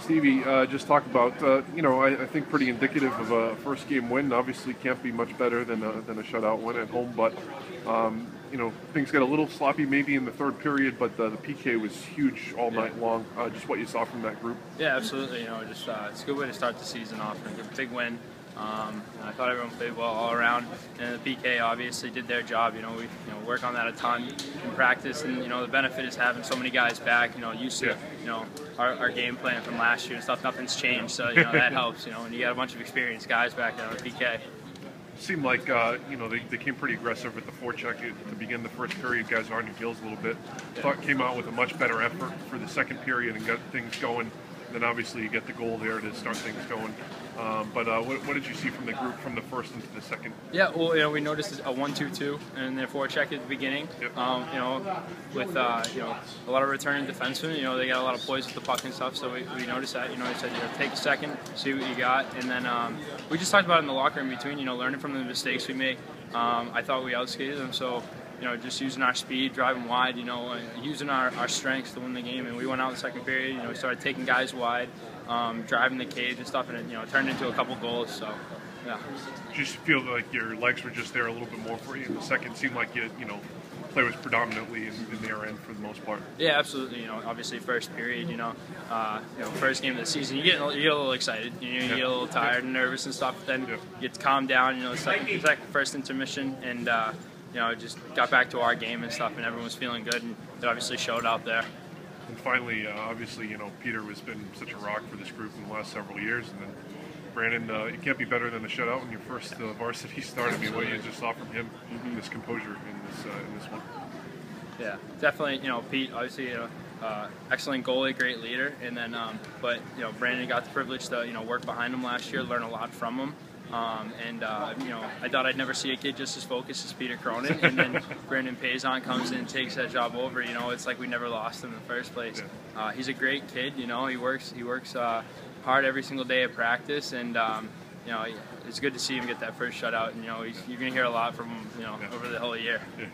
Stevie, just talk about, I think pretty indicative of a first game win. Obviously can't be much better than a shutout win at home, but, things got a little sloppy maybe in the third period, but the PK was huge all night long. Just what you saw from that group. Yeah, absolutely. It's a good way to start the season off. A big win. I thought everyone played well all around, and the PK obviously did their job. We work on that a ton in practice, and the benefit is having so many guys back. Used to our game plan from last year and stuff. Nothing's changed, so that helps. When you got a bunch of experienced guys back there on the PK. Seemed like they came pretty aggressive at the forecheck to begin the first period. Guys are on your heels a little bit. Thought came out with a much better effort for the second period and got things going. Then obviously you get the goal there to start things going. But what did you see from the group from the first into the second? Yeah, well, we noticed a 1-2-2 and their forecheck at the beginning. Yep. With a lot of returning defensemen, they got a lot of poise with the puck and stuff. So we noticed that. They said, take a second, see what you got, and then we just talked about it in the locker room between, learning from the mistakes we make. I thought we outskated them, so. Just using our speed, driving wide, using our strengths to win the game. And we went out in the second period, we started taking guys wide, driving the cage and stuff, and it turned into a couple goals. So, yeah. Did you just feel like your legs were just there a little bit more for you in the second? It seemed like play was predominantly in their end for the most part. Yeah, absolutely. Obviously first period, first game of the season, you get a little excited. You get a little tired and nervous and stuff. Then you get to calm down. The first intermission, and just got back to our game and stuff, and everyone was feeling good, and it obviously showed out there. And finally, obviously, Peter has been such a rock for this group in the last several years, and then Brandon, it can't be better than a shutout in your first varsity start. I mean, what you just saw from him, this composure in this one. Yeah, definitely. Pete, obviously, excellent goalie, great leader, and then, but Brandon got the privilege to work behind him last year, learn a lot from him. I thought I'd never see a kid just as focused as Peter Cronin, and then Brandon Payson comes in and takes that job over. It's like we never lost him in the first place. He's a great kid. He works hard every single day at practice, and it's good to see him get that first shutout. And you're going to hear a lot from him, over the whole year. Yeah.